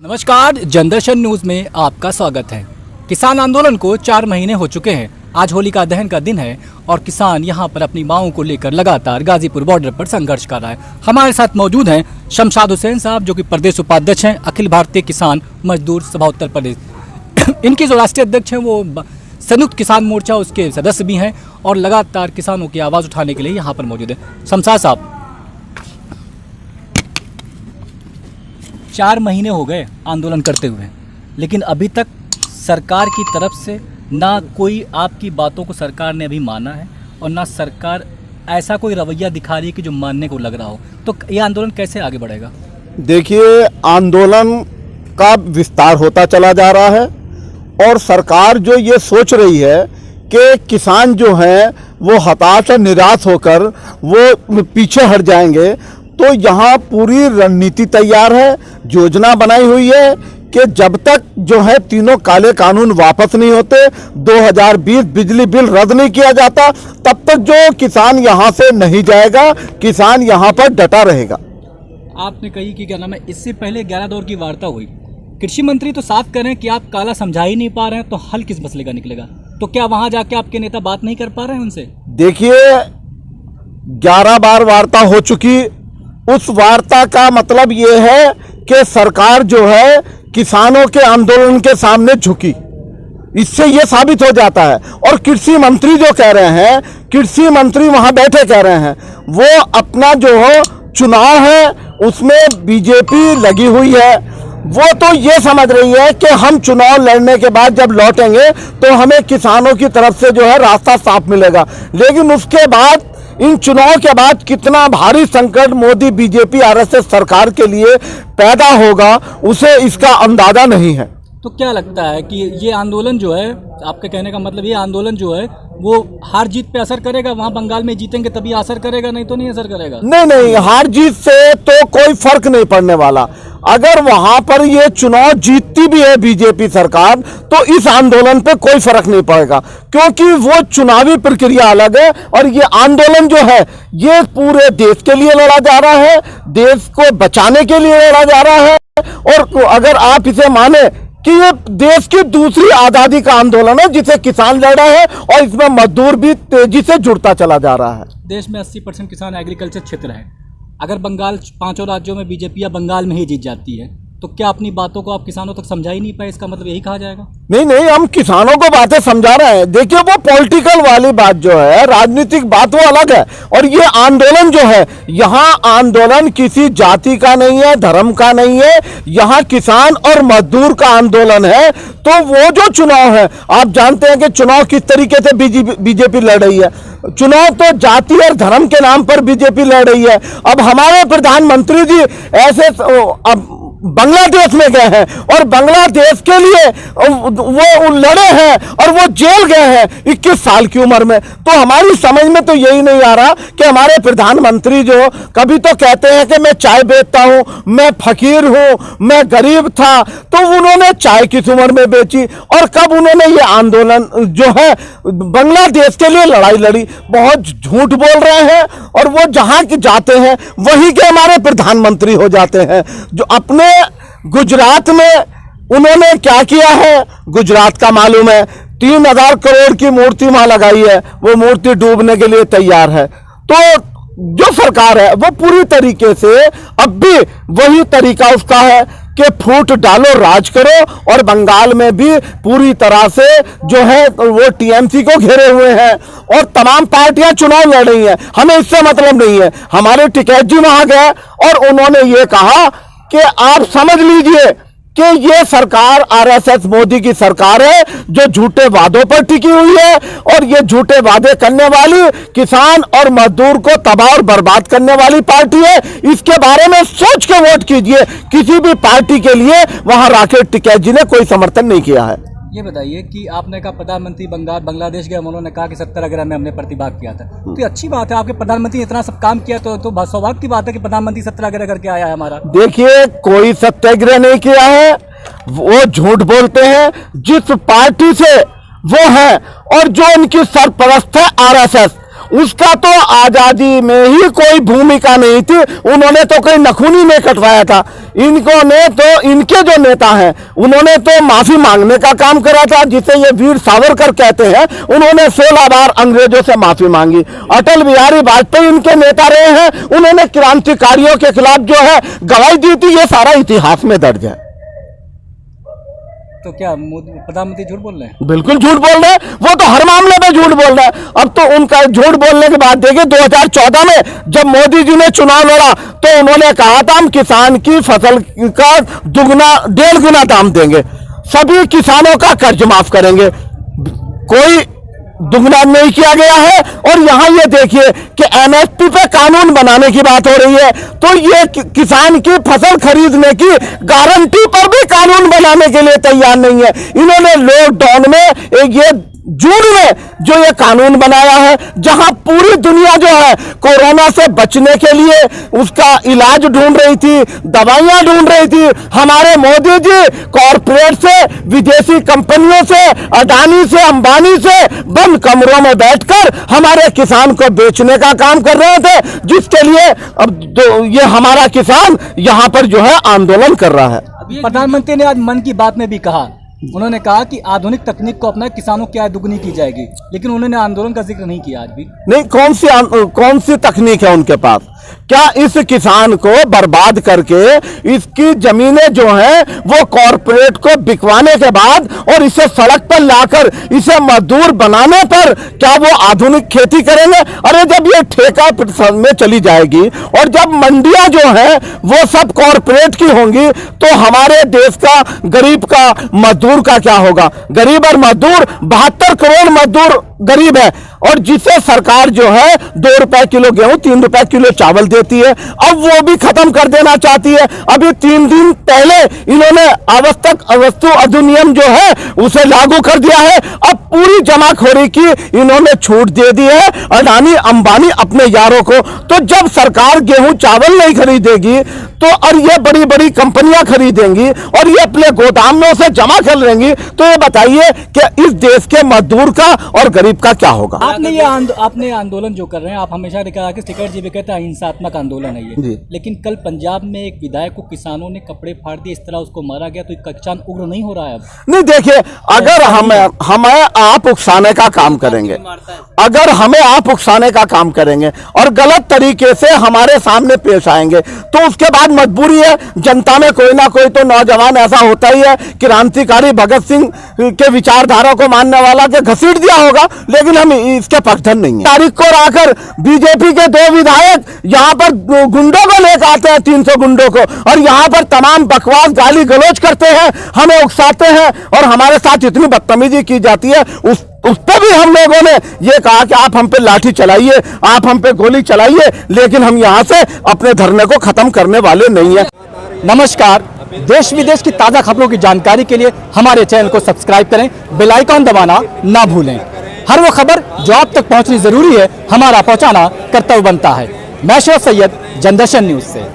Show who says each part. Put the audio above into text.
Speaker 1: नमस्कार, जनदर्शन न्यूज में आपका स्वागत है। किसान आंदोलन को 4 महीने हो चुके हैं। आज होलिका दहन का दिन है और किसान यहां पर अपनी मांगों को लेकर लगातार गाजीपुर बॉर्डर पर संघर्ष कर रहा है। हमारे साथ मौजूद हैं शमशाद हुसैन साहब, जो कि प्रदेश उपाध्यक्ष हैं अखिल भारतीय किसान मजदूर सभा उत्तर प्रदेश। इनके जो राष्ट्रीय अध्यक्ष हैं वो संयुक्त किसान मोर्चा उसके सदस्य भी हैं और लगातार किसानों की आवाज़ उठाने के लिए यहाँ पर मौजूद है। शमशाद साहब, 4 महीने हो गए आंदोलन करते हुए, लेकिन अभी तक सरकार की तरफ से ना कोई आपकी बातों को सरकार ने अभी माना है और ना सरकार ऐसा कोई रवैया दिखा रही है कि जो मानने को लग रहा हो। तो ये आंदोलन कैसे आगे बढ़ेगा?
Speaker 2: देखिए, आंदोलन का विस्तार होता चला जा रहा है और सरकार जो ये सोच रही है कि किसान जो हैं वो हताश और निराश होकर वो पीछे हट जाएंगे, तो यहाँ पूरी रणनीति तैयार है, योजना बनाई हुई है कि जब तक जो है तीनों काले कानून वापस नहीं होते, 2020 बिजली बिल रद्द नहीं किया जाता, तब तक जो किसान यहाँ से नहीं जाएगा, किसान यहाँ पर डटा रहेगा।
Speaker 1: आपने कही कि क्या नाम है, इससे पहले 11 दौर की वार्ता हुई, कृषि मंत्री तो साफ कह रहे हैं कि आप काला समझा ही नहीं पा रहे हैं, तो हल किस मसले का निकलेगा? तो क्या वहां जाके आपके नेता बात नहीं कर पा रहे हैं उनसे?
Speaker 2: देखिए, 11 बार वार्ता हो चुकी, उस वार्ता का मतलब ये है कि सरकार जो है किसानों के आंदोलन के सामने झुकी। इससे ये साबित हो जाता है। और कृषि मंत्री जो कह रहे हैं, कृषि मंत्री वहां बैठे कह रहे हैं, वो अपना जो हो चुनाव है उसमें बीजेपी लगी हुई है। वो तो ये समझ रही है कि हम चुनाव लड़ने के बाद जब लौटेंगे तो हमें किसानों की तरफ से जो है रास्ता साफ मिलेगा, लेकिन उसके बाद इन चुनाव के बाद कितना भारी संकट मोदी बीजेपी आरएसएस सरकार के लिए पैदा होगा, उसे इसका अंदाजा नहीं है।
Speaker 1: तो क्या लगता है कि ये आंदोलन जो है, आपके कहने का मतलब ये आंदोलन जो है वो हार जीत पे असर करेगा? वहां बंगाल में जीतेंगे तभी असर करेगा, नहीं तो नहीं असर करेगा?
Speaker 2: नहीं, हार जीत से तो कोई फर्क नहीं पड़ने वाला। अगर वहां पर ये चुनाव जीतती भी है बीजेपी सरकार, तो इस आंदोलन पे कोई फर्क नहीं पड़ेगा, क्योंकि वो चुनावी प्रक्रिया अलग है और ये आंदोलन जो है ये पूरे देश के लिए लड़ा जा रहा है, देश को बचाने के लिए लड़ा जा रहा है। और अगर आप इसे माने कि ये देश की दूसरी आज़ादी का आंदोलन है जिसे किसान लड़ रहा है और इसमें मजदूर भी तेजी से जुड़ता चला जा रहा है।
Speaker 1: देश में 80% किसान एग्रीकल्चर क्षेत्र है। अगर बंगाल 5 राज्यों में बीजेपी या बंगाल में ही जीत जाती है, तो क्या अपनी बातों को आप किसानों तक समझा ही नहीं पाए? इसका मतलब यही कहा जाएगा?
Speaker 2: नहीं, हम किसानों को बातें समझा रहे हैं। देखिए, वो पॉलिटिकल वाली बात जो है, राजनीतिक बात, वो अलग है। और ये आंदोलन जो है, यहाँ आंदोलन किसी जाति का नहीं है, धर्म का नहीं है, यहाँ किसान और मजदूर का आंदोलन है। तो वो जो चुनाव है, आप जानते हैं कि चुनाव किस तरीके से बीजेपी लड़ रही है। चुनाव तो जाति और धर्म के नाम पर बीजेपी लड़ रही है। अब हमारे प्रधानमंत्री जी ऐसे अब बांग्लादेश में गए हैं और बांग्लादेश के लिए वो लड़े हैं और वो जेल गए हैं 21 साल की उम्र में। तो हमारी समझ में तो यही नहीं आ रहा कि हमारे प्रधानमंत्री जो कभी तो कहते हैं कि मैं चाय बेचता हूं, मैं फकीर हूं, मैं गरीब था, तो उन्होंने चाय किस उम्र में बेची और कब उन्होंने ये आंदोलन जो है बांग्लादेश के लिए लड़ाई लड़ी? बहुत झूठ बोल रहे हैं। और वो जहां जाते हैं वहीं के हमारे प्रधानमंत्री हो जाते हैं। जो अपने गुजरात में उन्होंने क्या किया है, गुजरात का मालूम है, 3000 करोड़ की मूर्ति वहां लगाई है, वो मूर्ति डूबने के लिए तैयार है। तो जो सरकार है वो पूरी तरीके से अब भी वही तरीका उसका है कि फूट डालो, राज करो। और बंगाल में भी पूरी तरह से जो है वो टीएमसी को घेरे हुए हैं और तमाम पार्टियां चुनाव लड़ रही हैं। हमें इससे मतलब नहीं है। हमारे टिकैत जी वहां गए और उन्होंने ये कहा कि आप समझ लीजिए कि ये सरकार आरएसएस मोदी की सरकार है जो झूठे वादों पर टिकी हुई है और ये झूठे वादे करने वाली किसान और मजदूर को तबाह और बर्बाद करने वाली पार्टी है। इसके बारे में सोच के वोट कीजिए। किसी भी पार्टी के लिए वहां राकेश टिकैत जी ने कोई समर्थन नहीं किया है।
Speaker 1: ये बताइए कि आपने कहा प्रधानमंत्री बांग्लादेश गए, उन्होंने कहा कि 70 में हमने प्रतिभाग किया था। तो ये अच्छी बात है, आपके प्रधानमंत्री इतना सब काम किया तो सौभाग्य की बात है कि प्रधानमंत्री सत्याग्रह करके आया है हमारा।
Speaker 2: देखिए, कोई सत्याग्रह नहीं किया है, वो झूठ बोलते हैं। जिस पार्टी से वो है और जो उनकी सरपरस्त है आरएसएस, उसका तो आजादी में ही कोई भूमिका नहीं थी। उन्होंने तो कोई नखून ही नहीं कटवाया था। इनको ने तो इनके जो नेता हैं उन्होंने तो माफी मांगने का काम करा था, जिसे ये वीर सावरकर कहते हैं। उन्होंने 16 बार अंग्रेजों से माफी मांगी। अटल बिहारी वाजपेयी इनके नेता रहे हैं, उन्होंने क्रांतिकारियों के खिलाफ जो है गवाही दी थी। ये सारा इतिहास में दर्ज है।
Speaker 1: तो क्या प्रधानमंत्री झूठ बोल रहे हैं?
Speaker 2: बिल्कुल झूठ बोल रहे हैं, वो तो हर मामले में झूठ बोल रहे हैं। अब तो उनका झूठ बोलने के बाद देखिए 2014 में जब मोदी जी ने चुनाव लड़ा तो उन्होंने कहा था हम किसान की फसल का दुगना 1.5 गुना दाम देंगे, सभी किसानों का कर्ज माफ करेंगे। कोई दुगना नहीं किया गया है। और यहां ये देखिए कि एमएसपी पे कानून बनाने की बात हो रही है, तो ये किसान की फसल खरीदने की गारंटी पर भी कानून बनाने के लिए तैयार नहीं है। इन्होंने लॉकडाउन में ये जून में जो ये कानून बनाया है, जहां पूरी दुनिया जो है कोरोना से बचने के लिए उसका इलाज ढूंढ रही थी, दवाइयां ढूंढ रही थी, हमारे मोदी जी कॉरपोरेट से, विदेशी कंपनियों से, अडानी से, अंबानी से बंद कमरों में बैठकर हमारे किसान को बेचने का काम कर रहे थे, जिसके लिए अब ये हमारा किसान यहां पर जो है आंदोलन कर रहा है।
Speaker 1: प्रधानमंत्री ने आज मन की बात में भी कहा, उन्होंने कहा कि आधुनिक तकनीक को अपना किसानों की आय दुगनी की जाएगी, लेकिन उन्होंने आंदोलन का जिक्र नहीं किया आज भी।
Speaker 2: नहीं, कौन सी तकनीक है उनके पास? क्या इस किसान को बर्बाद करके इसकी जमीनें जो हैं वो कॉरपोरेट को बिकवाने के बाद और इसे सड़क पर लाकर इसे मजदूर बनाने पर क्या वो आधुनिक खेती करेंगे? अरे जब ये ठेका में चली जाएगी और जब मंडियां जो हैं वो सब कॉरपोरेट की होंगी तो हमारे देश का गरीब का मजदूर का क्या होगा? गरीब और मजदूर 72 करोड़ मजदूर गरीब है और जिसे सरकार जो है 2 रुपए किलो गेहूं, 3 रुपए किलो चावल देती है, अब वो भी खत्म कर देना चाहती है। अभी 3 दिन पहले इन्होंने आवश्यक वस्तु अधिनियम जो है उसे लागू कर दिया है। अब पूरी जमाखोरी की इन्होंने छूट दे दी है अडानी अंबानी अपने यारों को। तो जब सरकार गेहूं चावल नहीं खरीदेगी तो और ये बड़ी बड़ी कंपनियां खरीदेंगी और ये अपने गोदामों से जमा कर लेंगी, तो ये बताइए कि इस देश के मजदूर का और गरीब का क्या होगा?
Speaker 1: आपने आंदोलन जो कर रहे हैं, आप हमेशा कहा कि शेखर जी भी कहते हैं अहिंसात्मक आंदोलन है ये, लेकिन कल पंजाब में एक विधायक को किसानों ने कपड़े फाड़ दिए, इस तरह उसको मारा गया, तो किसान उग्र नहीं हो रहा है अब?
Speaker 2: नहीं, देखिए अगर हमें आप उकसाने का काम करेंगे, अगर हमें आप उकसाने का काम करेंगे और गलत तरीके से हमारे सामने पेश आएंगे तो उसके बाद मजबूरी है जनता में कोई ना कोई तो नौजवान ऐसा होता ही है। क्रांतिकारी भगत सिंह के विचारधारा को मानने वाला के घसीट दिया होगा, लेकिन हम इसके पक्षधर नहीं है। तारीख को आकर बीजेपी के 2 विधायक यहाँ पर गुंडों को लेकर आते हैं, 300 गुंडों को, और यहाँ पर तमाम बकवास गाली गलौज करते हैं, हमें उकसाते हैं और हमारे साथ इतनी बदतमीजी की जाती है। उस पर भी हम लोगों ने ये कहा कि आप हम पे लाठी चलाइए, आप हम पे गोली चलाइए, लेकिन हम यहाँ से अपने धरने को खत्म करने वाले नहीं है।
Speaker 1: नमस्कार, देश विदेश की ताज़ा खबरों की जानकारी के लिए हमारे चैनल को सब्सक्राइब करें, बेल आइकॉन दबाना ना भूलें। हर वो खबर जो आप तक पहुंचनी जरूरी है, हमारा पहुंचाना कर्तव्य बनता है। मैं शोएब सैयद, जनदर्शन न्यूज से।